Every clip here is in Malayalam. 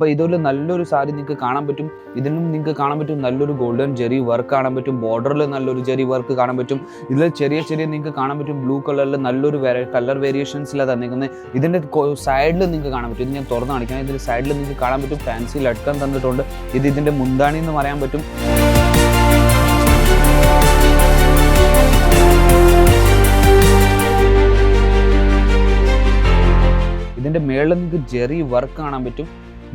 അപ്പോൾ ഇതുപോലെ നല്ലൊരു സാരി നിങ്ങൾക്ക് കാണാൻ പറ്റും. ഇതിനും നിങ്ങൾക്ക് കാണാൻ പറ്റും നല്ലൊരു ഗോൾഡൻ ജെറി വർക്ക് കാണാൻ പറ്റും. ബോർഡറിൽ നല്ലൊരു ജെറി വർക്ക് കാണാൻ പറ്റും. ഇതിൽ ചെറിയ നിങ്ങൾക്ക് കാണാൻ പറ്റും ബ്ലൂ കളറിൽ നല്ലൊരു കളർ വേരിയേഷൻസിലാണ് തന്നിരിക്കുന്നത്. ഇതിൻ്റെ സൈഡിൽ നിങ്ങൾക്ക് കാണാൻ പറ്റും. ഇത് ഞാൻ തുറന്ന് കാണിക്കാം. ഇതിൻ്റെ സൈഡിൽ നിങ്ങൾക്ക് കാണാൻ പറ്റും ഫാൻസി ലട്കൻ തന്നിട്ടുണ്ട്. ഇതിൻ്റെ മുന്താണി എന്ന് പറയാൻ പറ്റും. ഇതിൻ്റെ മേളിൽ നിങ്ങൾക്ക് ജെറി വർക്ക് കാണാൻ പറ്റും.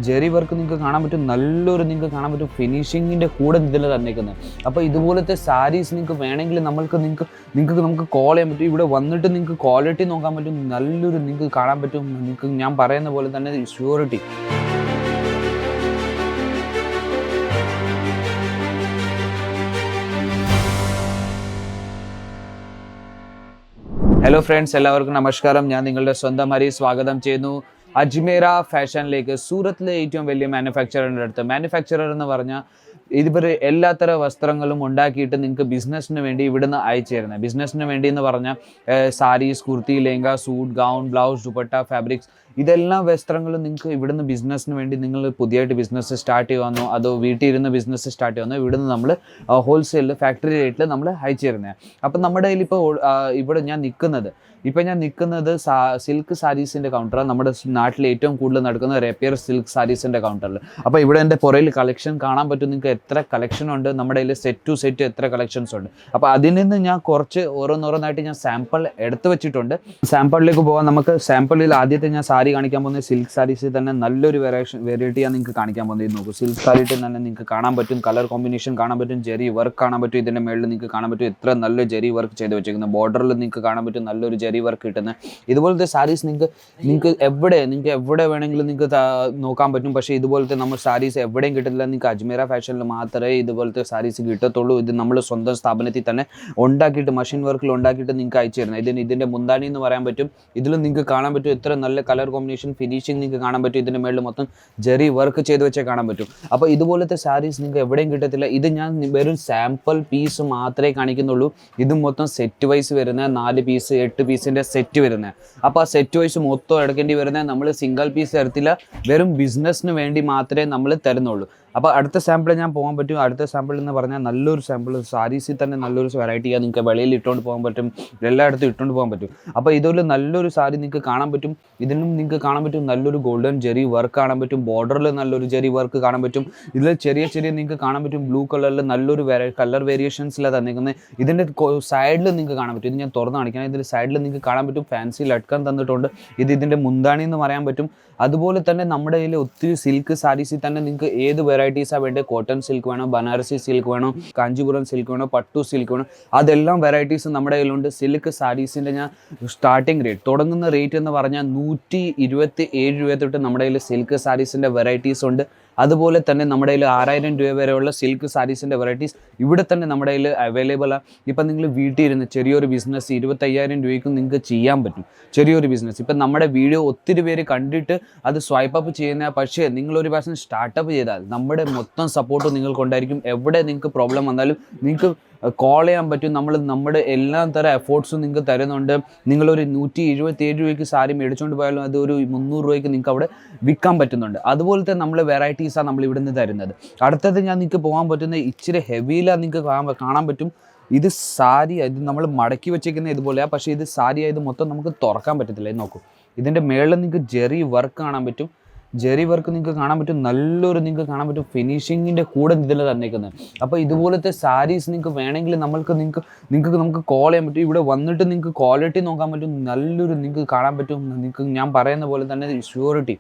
ജെറി വർക്ക് നിങ്ങൾക്ക് കാണാൻ പറ്റും. നല്ലൊരു നിങ്ങൾക്ക് കാണാൻ പറ്റും ഫിനിഷിങ്ങിൻ്റെ കൂടെ ഇതിൽ തന്നേക്കുന്നത്. അപ്പോൾ ഇതുപോലത്തെ സാരീസ് നിങ്ങൾക്ക് വേണമെങ്കിൽ നമുക്ക് കോൾ ചെയ്യാൻ പറ്റും. ഇവിടെ വന്നിട്ട് നിങ്ങൾക്ക് ക്വാളിറ്റി നോക്കാൻ പറ്റും. നല്ലൊരു നിങ്ങൾക്ക് കാണാൻ പറ്റും. നിങ്ങൾക്ക് ഞാൻ പറയുന്ന പോലെ തന്നെ ഷ്യൂരിറ്റി. ഹലോ ഫ്രണ്ട്സ്, എല്ലാവർക്കും നമസ്കാരം. ഞാൻ നിങ്ങളുടെ സ്വന്തം ഹരി സ്വാഗതം ചെയ്യുന്നു അജ്മീറ ഫാഷനിലേക്ക്. സൂറത്തിലെ ഏറ്റവും വലിയ മാനുഫാക്ചറിൻ്റെ അടുത്ത്. മാനുഫാക്ചറർ എന്ന് പറഞ്ഞാൽ ഇവർ എല്ലാത്തര വസ്ത്രങ്ങളും ഉണ്ടാക്കിയിട്ട് നിങ്ങൾക്ക് ബിസിനസ്സിന് വേണ്ടി ഇവിടുന്ന് അയച്ചു തരുന്നത്. ബിസിനസ്സിന് വേണ്ടി എന്ന് പറഞ്ഞാൽ saris, kurti, lehenga, suit, gown, blouse, dupatta, fabrics, ഇതെല്ലാം വസ്ത്രങ്ങളും നിങ്ങൾക്ക് ഇവിടുന്ന് ബിസിനസ്സിന് വേണ്ടി നിങ്ങൾ പുതിയതായിട്ട് ബിസിനസ് സ്റ്റാർട്ട് ചെയ്യുവാന്നോ അതോ വീട്ടിൽ ഇരുന്ന് ബിസിനസ് സ്റ്റാർട്ട് ചെയ്യുവാന്നോ ഇവിടുന്ന് നമ്മൾ ഹോൾസെയിൽ ഫാക്ടറി റേറ്റിൽ നമ്മൾ അയച്ചു തരുന്നത്. അപ്പം നമ്മുടെ കയ്യിൽ ഇപ്പോൾ ഇവിടെ ഞാൻ നിൽക്കുന്നത് സിൽക്ക് സാരീസിൻ്റെ കൗണ്ടറാണ്. നമ്മുടെ നാട്ടിൽ ഏറ്റവും കൂടുതൽ നടക്കുന്ന റേപ്പിയർ സിൽക്ക് സാരീസിൻ്റെ കൗണ്ടറിൽ. അപ്പോൾ ഇവിടെ എൻ്റെ പുറയിൽ കളക്ഷൻ കാണാൻ പറ്റും. നിങ്ങൾക്ക് എത്ര കളക്ഷൻ ഉണ്ട്, നമ്മുടെ കയ്യിൽ സെറ്റ് ടു സെറ്റ് എത്ര കളക്ഷൻസ് ഉണ്ട്. അപ്പോൾ അതിൽ നിന്ന് ഞാൻ കുറച്ച് ഓരോന്നോരോന്നായിട്ട് ഞാൻ സാമ്പിൾ എടുത്ത് വെച്ചിട്ടുണ്ട്. സാമ്പിളിലേക്ക് പോകാൻ നമുക്ക്. സാമ്പിളിൽ ആദ്യത്തെ ഞാൻ സാരി കാണിക്കാൻ പോകുന്നത് സിൽക്ക് സാരീസിൽ തന്നെ നല്ലൊരു വെറൈറ്റിയാണ് നിങ്ങൾക്ക് കാണിക്കാൻ പോകുന്നത്. നോക്കൂ, സിൽക്ക് സാരിയിൽ തന്നെ നിങ്ങൾക്ക് കാണാൻ പറ്റും കളർ കോമ്പിനേഷൻ കാണാൻ പറ്റും, ജെറി വർക്ക് കാണാൻ പറ്റും. ഇതിൻ്റെ മേളിൽ നിങ്ങൾക്ക് കാണാൻ പറ്റും എത്ര നല്ല ജെറി വർക്ക് ചെയ്ത് വെച്ചിരിക്കുന്നത്. ബോർഡറിൽ നിങ്ങൾക്ക് കാണാൻ പറ്റും നല്ലൊരു ജെറി വർക്ക് കിട്ടുന്നത്. ഇതുപോലത്തെ സാരീസ് നിങ്ങൾക്ക് എവിടെ വേണമെങ്കിലും നിങ്ങൾക്ക് നോക്കാൻ പറ്റും. പക്ഷേ ഇതുപോലത്തെ നമ്മൾ സാരീസ് എവിടെയും കിട്ടില്ല. നിങ്ങൾക്ക് അജ്മീറ ഫാഷനിൽ മാത്രമേ ഇതുപോലത്തെ സാരീസ് കിട്ടത്തുള്ളൂ. ഇത് നമ്മൾ സ്വന്തം സ്ഥാപനത്തിൽ തന്നെ ഉണ്ടാക്കിയിട്ട് മെഷീൻ വർക്കിൽ ഉണ്ടാക്കിയിട്ട് നിങ്ങൾക്ക് അയച്ചു തരുന്നത്. ഇതിൻ്റെ മുന്താണി എന്ന് പറയാൻ പറ്റും. ഇതിൽ നിങ്ങൾക്ക് കാണാൻ പറ്റും എത്ര നല്ല കളർ കോമ്പിനേഷൻ, ഫിനിഷിങ് നിങ്ങൾക്ക് കാണാൻ പറ്റും. ഇതിൻ്റെ മേളിൽ മൊത്തം ജെറി വർക്ക് ചെയ്ത് വെച്ചേ കാണാൻ പറ്റും. അപ്പോൾ ഇതുപോലത്തെ സാരീസ് നിങ്ങൾക്ക് എവിടെയും കിട്ടത്തില്ല. ഇത് ഞാൻ വെറും സാമ്പിൾ പീസ് മാത്രമേ കാണിക്കുന്നുള്ളൂ. ഇത് മൊത്തം സെറ്റ് വൈസ് വരുന്ന 4 പീസ് 8 പീസിൻ്റെ സെറ്റ് വരുന്നത്. അപ്പോൾ ആ സെറ്റ് വൈസ് മൊത്തം എടുക്കേണ്ടി വരുന്നത്. നമ്മൾ സിംഗിൾ പീസ് തരത്തില്ല. വെറും ബിസിനസ്സിന് വേണ്ടി മാത്രമേ നമ്മൾ തരുന്നുള്ളൂ. അപ്പോൾ അടുത്ത സാമ്പിൾ ഞാൻ പോകാൻ പറ്റും. അടുത്ത സാമ്പിൾ എന്ന് പറഞ്ഞാൽ നല്ലൊരു സാമ്പിൾ സാരീസിൽ തന്നെ നല്ലൊരു വെറൈറ്റിയാണ്. നിങ്ങൾക്ക് വെളിയിൽ ഇട്ടുകൊണ്ട് പോകാൻ പറ്റും, എല്ലായിടത്തും ഇട്ടുകൊണ്ട് പോകാൻ പറ്റും. അപ്പോൾ ഇതുപോലെ നല്ലൊരു സാരി നിങ്ങൾക്ക് കാണാൻ പറ്റും. ഇതിനും നിങ്ങൾക്ക് കാണാൻ പറ്റും നല്ലൊരു ഗോൾഡൻ ജെറി വർക്ക് കാണാൻ പറ്റും. ബോർഡറിൽ നല്ലൊരു ജെറി വർക്ക് കാണാൻ പറ്റും. ഇതിൽ ചെറിയ നിങ്ങൾക്ക് കാണാൻ പറ്റും ബ്ലൂ കളറിൽ നല്ലൊരു കളർ വേരിയേഷൻസിലാണ് തന്നിരിക്കുന്നത്. ഇതിൻ്റെ സൈഡിൽ നിങ്ങൾക്ക് കാണാൻ പറ്റും. ഇത് ഞാൻ തുറന്ന് കാണിക്കണം. ഇതിൻ്റെ സൈഡിൽ നിങ്ങൾക്ക് കാണാൻ പറ്റും ഫാൻസി ലട്കൻ തന്നിട്ടുണ്ട്. ഇതിൻ്റെ മുന്താണി എന്ന് പറയാൻ പറ്റും. അതുപോലെ തന്നെ നമ്മുടെ കയ്യിൽ ഒത്തിരി സിൽക്ക് സാരീസിൽ തന്നെ നിങ്ങൾക്ക് ഏത് വെറൈറ്റീസാണ് വേണ്ടത്. കോട്ടൺ സിൽക്ക് വേണോ, ബനാറസി സിൽക്ക് വേണോ, കാഞ്ചീപുരം സിൽക്ക് വേണോ, പട്ടു സിൽക്ക് വേണോ, അതെല്ലാം വെറൈറ്റീസ് നമ്മുടെ കയ്യിലുണ്ട്. സിൽക്ക് സാരീസിൻ്റെ ഞാൻ സ്റ്റാർട്ടിങ് റേറ്റ് തുടങ്ങുന്ന റേറ്റ് എന്ന് പറഞ്ഞാൽ 127 രൂപ തൊട്ട് നമ്മുടെ കയ്യിൽ സിൽക്ക് സാരീസിൻ്റെ വെറൈറ്റീസ് ഉണ്ട്. അതുപോലെ തന്നെ നമ്മുടെ കയ്യിൽ 6000 രൂപ വരെയുള്ള സിൽക്ക് സാരീസിൻ്റെ വെറൈറ്റീസ് ഇവിടെ തന്നെ നമ്മുടെ കയ്യിൽ അവൈലബിൾ ആണ്. ഇപ്പം നിങ്ങൾ വീട്ടിൽ ഇരുന്ന് ചെറിയൊരു ബിസിനസ് 25,000 രൂപയ്ക്കും നിങ്ങൾക്ക് ചെയ്യാൻ പറ്റും. ചെറിയൊരു ബിസിനസ് ഇപ്പം നമ്മുടെ വീഡിയോ ഒത്തിരി പേര് കണ്ടിട്ട് അത് സ്വൈപ്പ് അപ്പ് ചെയ്യുന്ന. പക്ഷേ നിങ്ങളൊരു പ്രാവശ്യം സ്റ്റാർട്ടപ്പ് ചെയ്താൽ നമ്മുടെ മൊത്തം സപ്പോർട്ട് നിങ്ങൾക്കുണ്ടായിരിക്കും. എവിടെ നിങ്ങൾക്ക് പ്രോബ്ലം വന്നാലും നിങ്ങൾക്ക് കോൾ ചെയ്യാൻ പറ്റും. നമ്മുടെ എല്ലാ തരം എഫോർട്ട്സും നിങ്ങൾക്ക് തരുന്നുണ്ട്. നിങ്ങളൊരു 127 രൂപയ്ക്ക് സാരി മേടിച്ചുകൊണ്ട് പോയാലും അത് ഒരു 300 രൂപയ്ക്ക് നിങ്ങൾക്ക് അവിടെ വിൽക്കാൻ പറ്റുന്നുണ്ട്. അതുപോലത്തെ നമ്മൾ വെറൈറ്റീസാണ് നമ്മൾ ഇവിടുന്ന് തരുന്നത്. അടുത്തത് ഞാൻ നിങ്ങൾക്ക് പോകാൻ പറ്റുന്ന ഇച്ചിരി ഹെവിയിലാണ് നിങ്ങൾക്ക് കാണാൻ പറ്റും. ഇത് സാരി, ഇത് നമ്മൾ മടക്കി വെച്ചേക്കുന്ന ഇതുപോലെയാണ്. പക്ഷേ ഇത് സാരി ആയത് മൊത്തം നമുക്ക് തുറക്കാൻ പറ്റത്തില്ല. നോക്കൂ, ഇതിൻ്റെ മേളിൽ നിങ്ങൾക്ക് ജെറി വർക്ക് കാണാൻ പറ്റും. ജെറി വർക്ക് നിങ്ങൾക്ക് കാണാൻ പറ്റും. നല്ലൊരു നിങ്ങൾക്ക് കാണാൻ പറ്റും ഫിനിഷിങ്ങിൻ്റെ കൂടെ ഇതിൽ തന്നേക്കുന്നത്. അപ്പോൾ ഇതുപോലത്തെ സാരീസ് നിങ്ങൾക്ക് വേണമെങ്കിൽ നമുക്ക് കോൾ ചെയ്യാൻ പറ്റും. ഇവിടെ വന്നിട്ട് നിങ്ങൾക്ക് ക്വാളിറ്റി നോക്കാൻ പറ്റും. നല്ലൊരു നിങ്ങൾക്ക് കാണാൻ പറ്റും. നിങ്ങൾക്ക് ഞാൻ പറയുന്ന പോലെ തന്നെ ഷ്യൂരിറ്റി.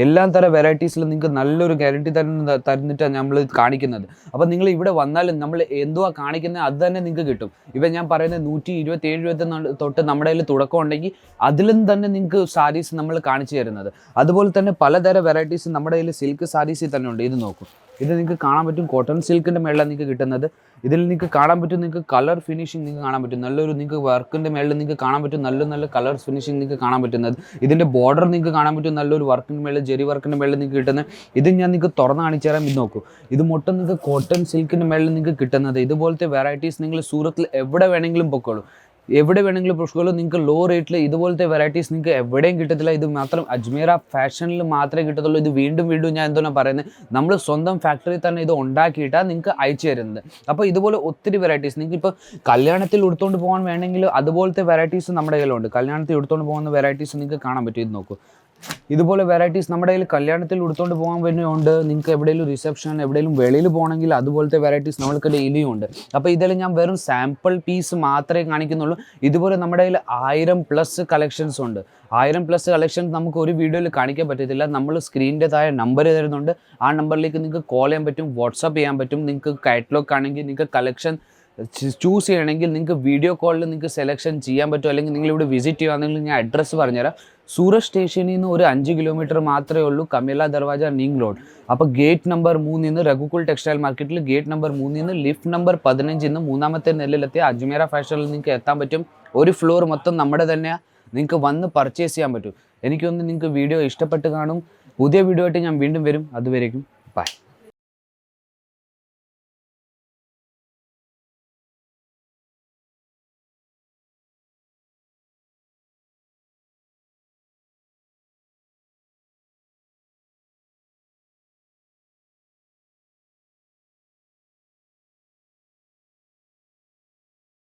എല്ലാ തരം വെറൈറ്റീസിലും നിങ്ങൾക്ക് നല്ലൊരു ഗ്യാരണ്ടി തരുന്നിട്ടാണ് നമ്മൾ കാണിക്കുന്നത്. അപ്പോൾ നിങ്ങൾ ഇവിടെ വന്നാലും നമ്മൾ എന്തുവാ കാണിക്കുന്നത് അത് തന്നെ നിങ്ങൾക്ക് കിട്ടും. ഇപ്പം ഞാൻ പറയുന്നത് 127 രൂപ തൊട്ട് നമ്മുടെ കയ്യിൽ തുടക്കം ഉണ്ടെങ്കിൽ അതിലും തന്നെ നിങ്ങൾക്ക് സാരീസ് നമ്മൾ കാണിച്ചു തരുന്നത്. അതുപോലെ തന്നെ പലതരം വെറൈറ്റീസ് നമ്മുടെ കയ്യിൽ സിൽക്ക് സാരീസിൽ തന്നെ ഉണ്ട്. ഇത് നോക്കും, ഇത് നിങ്ങൾക്ക് കാണാൻ പറ്റും. കോട്ടൺ സിൽക്കിൻ്റെ മേളിലാണ് നിങ്ങൾക്ക് കിട്ടുന്നത്. ഇതിൽ നിങ്ങൾക്ക് കാണാൻ പറ്റും. നിങ്ങൾക്ക് കളർ ഫിനിഷിങ് നിങ്ങൾക്ക് കാണാൻ പറ്റും. നല്ലൊരു നിങ്ങൾക്ക് വർക്കിൻ്റെ മേളിൽ നിങ്ങൾക്ക് കാണാൻ പറ്റും. നല്ല കളർ ഫിനിഷിങ് നിങ്ങൾക്ക് കാണാൻ പറ്റുന്നത്. ഇതിൻ്റെ ബോർഡർ നിങ്ങൾക്ക് കാണാൻ പറ്റും. നല്ലൊരു വർക്കിൻ്റെ മേളിൽ ജെറി വർക്കിൻ്റെ മേളിൽ നിങ്ങൾക്ക് കിട്ടുന്നത്. ഇത് ഞാൻ നിങ്ങൾക്ക് തുറന്ന് കാണിച്ചു തരാം. ഇത് നോക്കൂ, ഇത് മൊത്തം നിങ്ങൾക്ക് കോട്ടൺ സിൽക്കിൻ്റെ മേളിൽ നിങ്ങൾക്ക് കിട്ടുന്നത്. ഇതുപോലത്തെ വെറൈറ്റീസ് നിങ്ങൾ സൂറത്തിൽ എവിടെ വേണമെങ്കിലും പൊക്കോളൂ. എവിടെ വേണമെങ്കിലും പുഷ്കോളൂ, നിങ്ങൾക്ക് ലോ റേറ്റിൽ ഇതുപോലത്തെ വെറൈറ്റീസ് നിങ്ങൾക്ക് എവിടെയും കിട്ടത്തില്ല. ഇത് മാത്രം അജ്മീറ ഫാഷനിൽ മാത്രമേ കിട്ടത്തുള്ളൂ. ഇത് വീണ്ടും ഞാൻ എന്തോന്നാ പറയുന്നത്, നമ്മൾ സ്വന്തം ഫാക്ടറിയിൽ തന്നെ ഇത് ഉണ്ടാക്കിയിട്ടാണ് നിങ്ങൾക്ക് അയച്ചു തരുന്നത്. അപ്പോൾ ഇതുപോലെ ഒത്തിരി വെറൈറ്റീസ് നിങ്ങൾക്ക് ഇപ്പോൾ കല്യാണത്തിൽ ഉടുത്തുകൊണ്ട് പോകാൻ വേണമെങ്കിൽ അതുപോലത്തെ വെറൈറ്റീസ് നമ്മുടെ കയ്യിലുണ്ട്. കല്യാണത്തിൽ ഉടുത്തുകൊണ്ട് പോകുന്ന വെറൈറ്റീസ് നിങ്ങൾക്ക് കാണാൻ പറ്റും. ഇത് നോക്കൂ, ഇതുപോലെ വെറൈറ്റീസ് നമ്മുടെ കയ്യിൽ കല്യാണത്തിൽ ഉടുത്തുകൊണ്ട് പോകാൻ വേണ്ടിയുണ്ട്. നിങ്ങൾക്ക് എവിടെയെങ്കിലും റിസപ്ഷൻ എവിടെയെങ്കിലും വെളിയിൽ പോകണമെങ്കിൽ അതുപോലത്തെ വെറൈറ്റീസ് നമ്മൾക്ക് ഡെയിലിയും ഉണ്ട്. അപ്പോൾ ഇതിൽ ഞാൻ വെറും സാമ്പിൾ പീസ് മാത്രമേ കാണിക്കുന്നുള്ളൂ. ഇതുപോലെ നമ്മുടെ കയ്യിൽ 1000+ കളക്ഷൻസ് ഉണ്ട്. 1000+ കളക്ഷൻസ് നമുക്ക് ഒരു വീഡിയോയിൽ കാണിക്കാൻ പറ്റത്തില്ല. നമ്മൾ സ്ക്രീനിൻ്റെ താഴെ നമ്പർ തരുന്നുണ്ട്. ആ നമ്പറിലേക്ക് നിങ്ങൾക്ക് കോൾ ചെയ്യാൻ പറ്റും, വാട്സാപ്പ് ചെയ്യാൻ പറ്റും. നിങ്ങൾക്ക് കാറ്റലോഗ് ആണെങ്കിൽ നിങ്ങൾക്ക് കളക്ഷൻ ചൂസ് ചെയ്യണമെങ്കിൽ നിങ്ങൾക്ക് വീഡിയോ കോളിൽ നിങ്ങൾക്ക് സെലക്ഷൻ ചെയ്യാൻ പറ്റും. അല്ലെങ്കിൽ നിങ്ങളിവിടെ വിസിറ്റ് ചെയ്യുകയാണെങ്കിൽ ഞാൻ അഡ്രസ്സ് പറഞ്ഞുതരാം. സൂറത്ത് സ്റ്റേഷനിൽ നിന്ന് ഒരു 5 കിലോമീറ്റർ മാത്രമേ ഉള്ളൂ, കമേല ദർവാജ നിങ് റോഡ്. അപ്പോൾ ഗേറ്റ് നമ്പർ 3 നിന്ന് രഘുകുൽ ടെക്സ്റ്റൈൽ മാർക്കറ്റിൽ ഗേറ്റ് നമ്പർ 3 നിന്ന് ലിഫ്റ്റ് നമ്പർ 15 നിന്ന് 3ാമത്തെ നിലയിലെത്തിയ അജ്മീറ ഫാഷനിൽ നിങ്ങൾക്ക് എത്താൻ പറ്റും. ഒരു ഫ്ലോർ മൊത്തം നമ്മുടെ തന്നെയാണ്. നിങ്ങൾക്ക് വന്ന് പർച്ചേസ് ചെയ്യാൻ പറ്റും. എനിക്കൊന്ന് നിങ്ങൾക്ക് വീഡിയോ ഇഷ്ടപ്പെട്ട് കാണും. പുതിയ വീഡിയോ ആയിട്ട് ഞാൻ വീണ്ടും വരും. അതുവരേക്കും ബൈ.